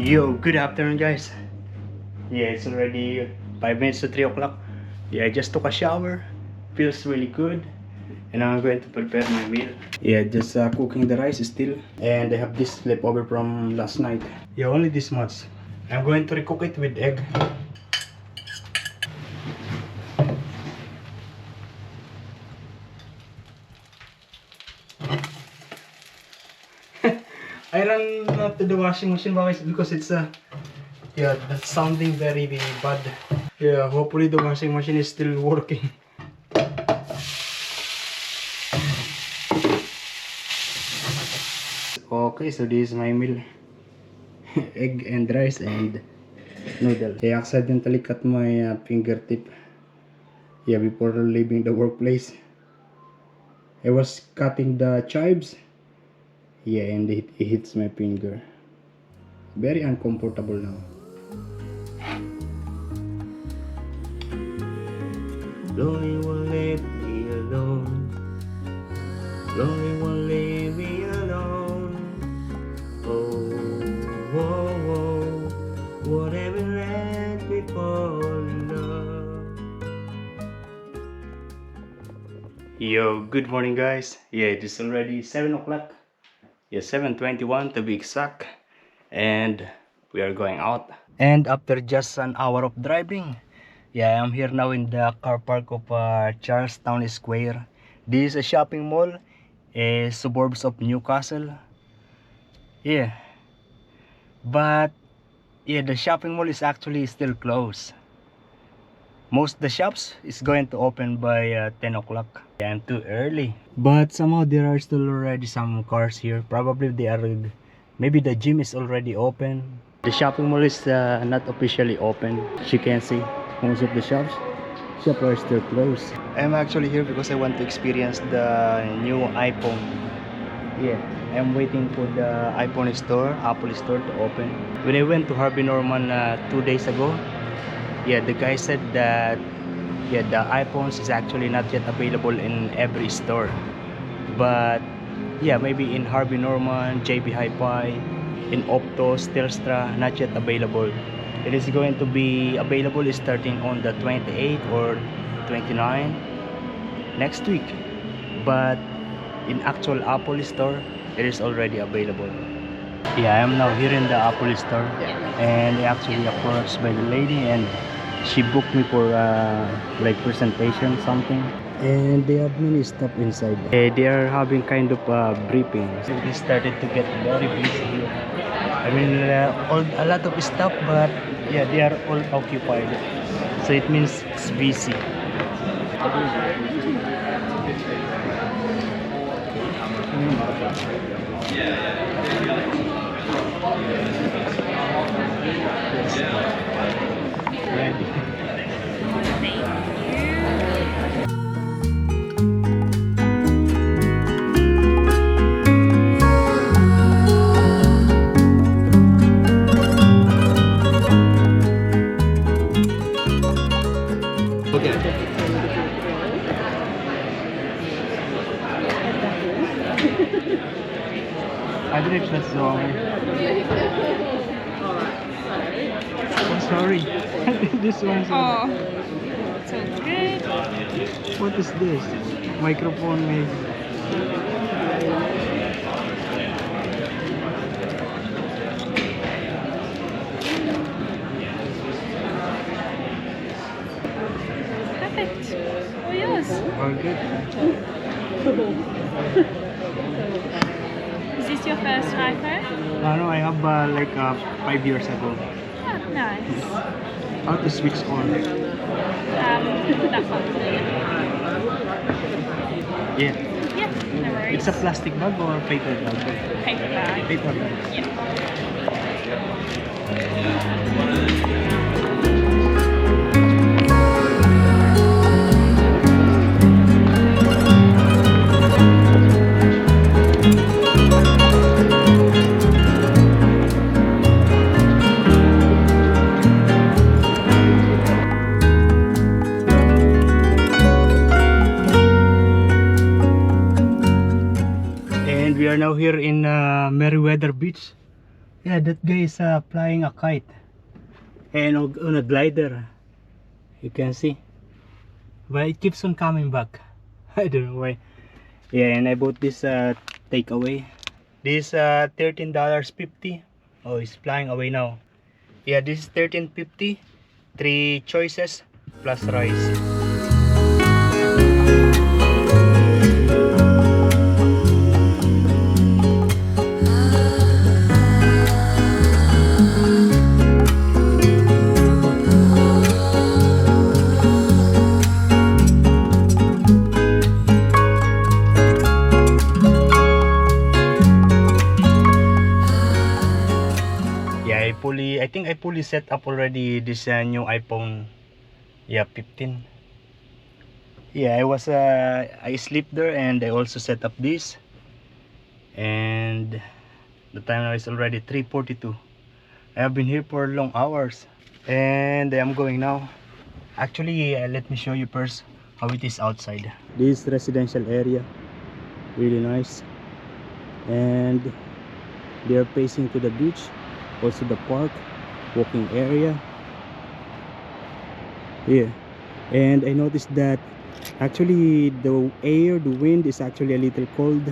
Yo, good afternoon guys. Yeah, it's already 5 minutes to 3 o'clock. Yeah, I just took a shower. Feels really good. And I'm going to prepare my meal. Yeah, just cooking the rice still. And I have this leftover from last night. Yeah, only this much. I'm going to recook it with egg. I ran to the washing machine because it's yeah, that's sounding very bad. Yeah, hopefully the washing machine is still working. Okay, so this is my meal. Egg and rice and noodle. I accidentally cut my fingertip. Yeah, before leaving the workplace. I was cutting the chives. Yeah, and it hits my finger. Very uncomfortable now. Lonely won't leave me alone. Lonely won't leave me alone. Oh, whoa, whoa. Whatever let me fall in love. Yo, good morning guys. Yeah, it is already 7 o'clock. Yeah, 7:21 to be exact. And we are going out. And after just an hour of driving, yeah, I'm here now in the car park of Charlestown Square. This is a shopping mall, suburbs of Newcastle. Yeah, but yeah, the shopping mall is actually still closed. Most of the shops is going to open by 10 o'clock. Yeah, I'm too early. But somehow there are still already some cars here. Probably they are, maybe the gym is already open. The shopping mall is not officially open. As you can see, most of the shops are still closed. I'm actually here because I want to experience the new iPhone. Yeah, I'm waiting for the iPhone store, Apple store to open. When I went to Harvey Norman 2 days ago, yeah, the guy said that yeah, the iPhones is actually not yet available in every store, but yeah, maybe in Harvey Norman, JB Hi-Fi, in Optos, Telstra, not yet available. It is going to be available starting on the 28th or 29th next week, but in actual Apple store it is already available. Yeah, I am now here in the Apple store, and I actually approached by the lady, and she booked me for like presentation something, and they have many stuff inside. They are having kind of briefing. So they started to get very busy. I mean, a lot of stuff, but yeah, they are all occupied, so it means it's busy. I believe that's wrong. Oh, sorry. This one's Oh, so good. What is this? Microphone maybe. Perfect. All yours. All good. Is this your first iPhone? No, I have like 5 years ago. Oh, nice. How to switch on? That one. Yeah. Yeah, no worries. It's a plastic bag or paper bag? Paper bag. Paper bag. Yeah. We are now here in Meriwether Beach. Yeah, that guy is flying a kite and on a glider. You can see, but it keeps on coming back. I don't know why. Yeah, and I bought this takeaway. This $13.50. Oh, it's flying away now. Yeah, this is $13.50. 3 choices plus rice. Yeah, I think I fully set up already this new iPhone. Yeah, 15. Yeah, I sleep there and I also set up this. And the time now is already 3:42. I have been here for long hours and I am going now. Actually, let me show you first how it is outside. This residential area, really nice, and they are facing to the beach, also the park, walking area. Yeah, and I noticed that actually the wind is actually a little cold,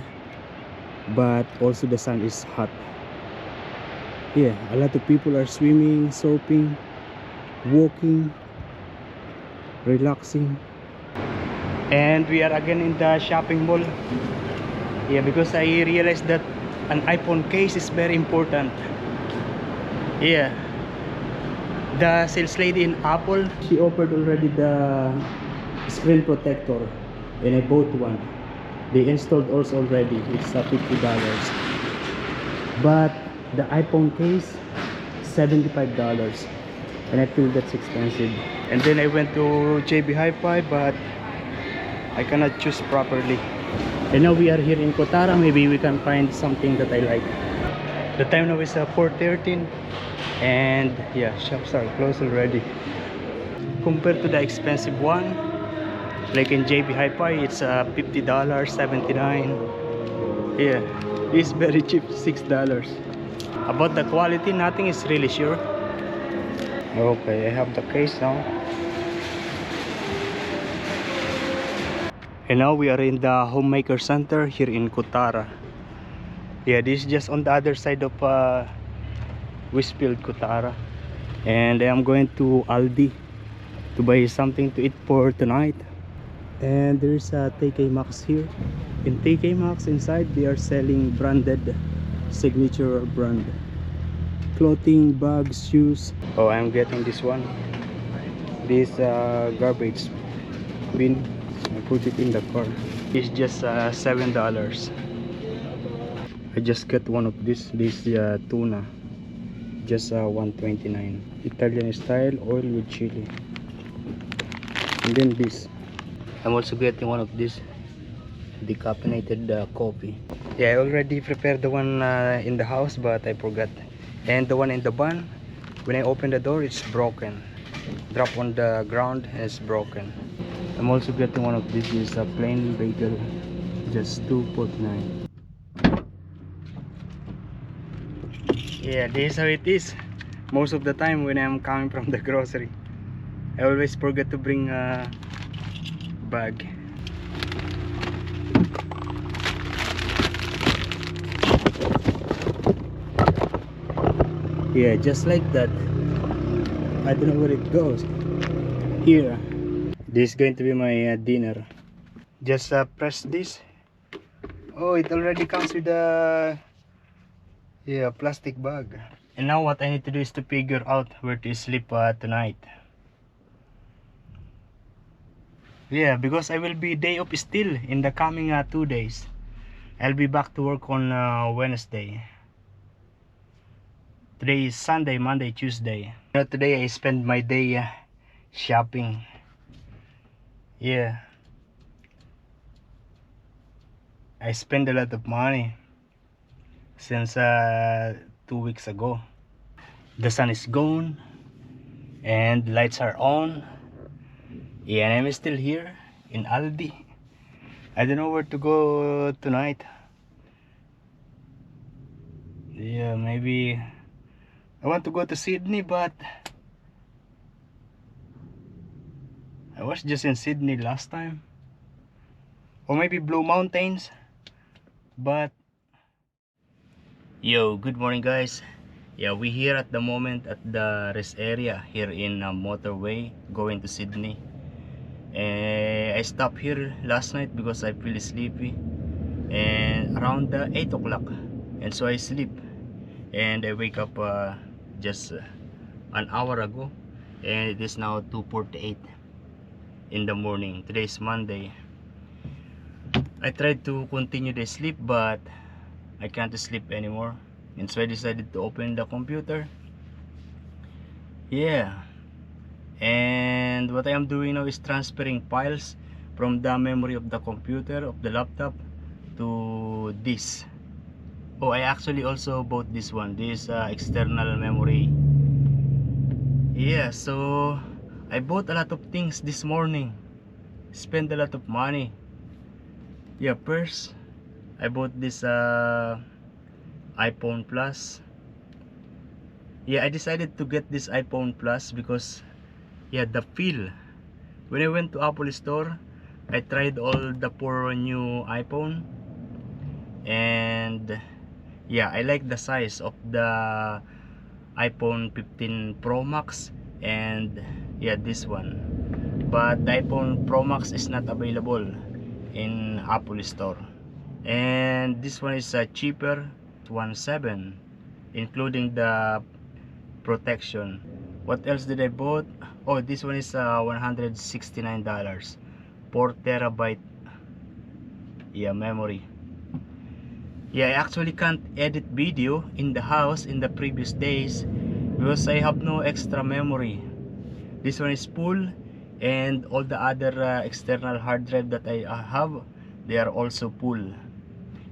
but also the sun is hot. Yeah, a lot of people are swimming, surfing, walking, relaxing. And we are again in the shopping mall. Yeah, because I realized that an iPhone case is very important. Yeah, the sales lady in Apple, she offered already the screen protector and I bought one. They installed also already. It's $50, but the iPhone case $75, and I feel that's expensive. And then I went to JB Hi-Fi, but I cannot choose properly. And now we are here in Kotara. Maybe we can find something that I like. The time now is 4:13, and yeah, shops are closed already. Compared to the expensive one, like in JB Hi-Fi, it's $50, 79. Yeah, this is very cheap, $6. About the quality, nothing is really sure. Okay, I have the case now. And now we are in the Homemaker Center here in Kotara. Yeah, this is just on the other side of Westfield, Kotara. And I am going to Aldi to buy something to eat for tonight. And there is a TK Maxx here. In TK Maxx inside, they are selling branded signature brand clothing, bags, shoes. Oh, I'm getting this one. This garbage bin. I put it in the car. It's just $7. I just got one of this tuna, just $1.29. Italian style oil with chili. And then this, I'm also getting one of this decaffeinated coffee. Yeah, I already prepared the one in the house, but I forgot. And the one in the van, when I open the door, it's broken. Drop on the ground and it's broken. I'm also getting one of these. This is a plain bagel, just $2.49. Yeah, this is how it is. Most of the time when I'm coming from the grocery, I always forget to bring a bag. Yeah, just like that. I don't know where it goes. Here, this is going to be my dinner. Just press this. Oh, it already comes with a plastic bag. And now what I need to do is to figure out where to sleep tonight. Yeah, because I will be day off still in the coming 2 days. I'll be back to work on Wednesday. Today is Sunday, Monday, Tuesday. You know, today I spend my day shopping. Yeah, I spend a lot of money since 2 weeks ago. The sun is gone and lights are on. Yeah, and I'm still here in Aldi. I don't know where to go tonight. Yeah, maybe I want to go to Sydney, but I was just in Sydney last time, or maybe Blue Mountains. But yo, good morning guys. Yeah, we here at the moment at the rest area here in motorway going to Sydney. I stopped here last night because I feel sleepy, and around 8 o'clock, and so I sleep, and I wake up just an hour ago, and it is now 2:48 in the morning. Today's Monday. I tried to continue the sleep, but I can't sleep anymore, and so I decided to open the computer. Yeah, and what I am doing now is transferring files from the memory of the computer, of the laptop, to this. Oh, I actually also bought this one, this external memory. Yeah, so I bought a lot of things this morning, spent a lot of money. Yeah, first I bought this iPhone Plus. Yeah, I decided to get this iPhone Plus because yeah, the feel. When I went to Apple Store, I tried all the four new iPhone, and yeah, I like the size of the iPhone 15 Pro Max and yeah, this one. But the iPhone Pro Max is not available in Apple Store. And this one is cheaper, 1.7, including the protection. What else did I bought? Oh, this one is $169, 4 terabyte, yeah, memory. Yeah, I actually can't edit video in the house in the previous days because I have no extra memory. This one is full, and all the other external hard drive that I have, they are also full,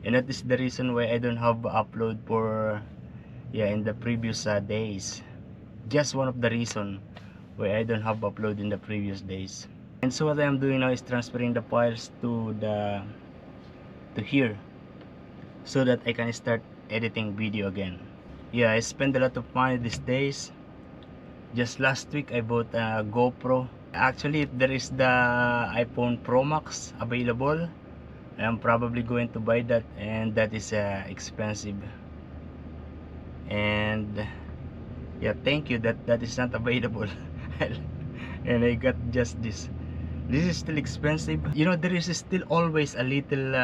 and that is the reason why I don't have upload for yeah in the previous days. Just one of the reason why I don't have upload in the previous days. And so what I am doing now is transferring the files to here, so that I can start editing video again. Yeah, I spend a lot of money these days. Just last week I bought a GoPro. Actually, if there is the iPhone Pro Max available, I'm probably going to buy that, and that is expensive. And yeah, thank you that is not available. And I got just this. This is still expensive. You know, there is still always a little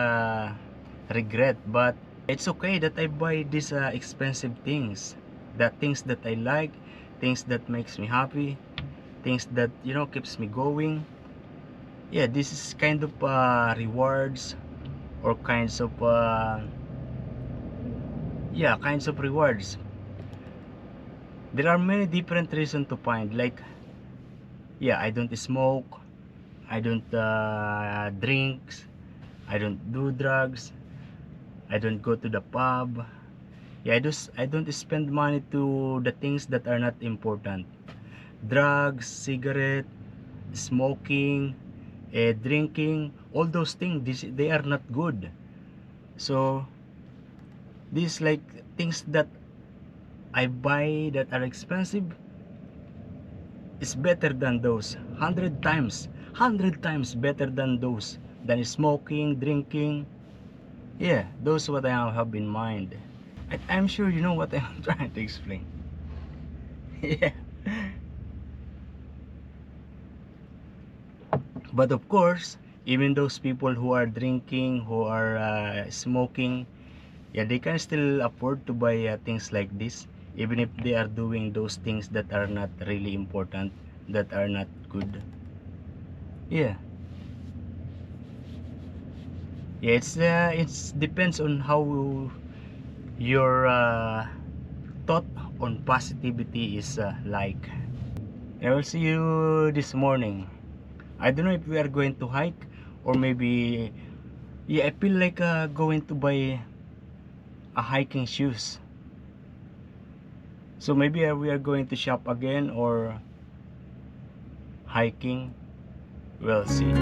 regret, but it's okay that I buy these expensive things, the things that I like, things that makes me happy, things that, you know, keeps me going. Yeah, this is kind of rewards, or kinds of yeah, kinds of rewards. There are many different reasons to find, like yeah, I don't smoke, I don't drink, I don't do drugs, I don't go to the pub. Yeah, I don't spend money to the things that are not important. Drugs, cigarette, smoking, drinking, all those things, they are not good. So these like things that I buy that are expensive is better than those, 100 times better than those, than smoking, drinking. Yeah, those what I have in mind. I'm sure you know what I'm trying to explain. Yeah. But of course, even those people who are drinking, who are smoking, yeah, they can still afford to buy things like this, even if they are doing those things that are not really important, that are not good. Yeah. Yeah, it's depends on how your thought on positivity is like. I will see you this morning. I don't know if we are going to hike, or maybe yeah, I feel like going to buy a hiking shoes. So maybe we are going to shop again, or hiking. We'll see.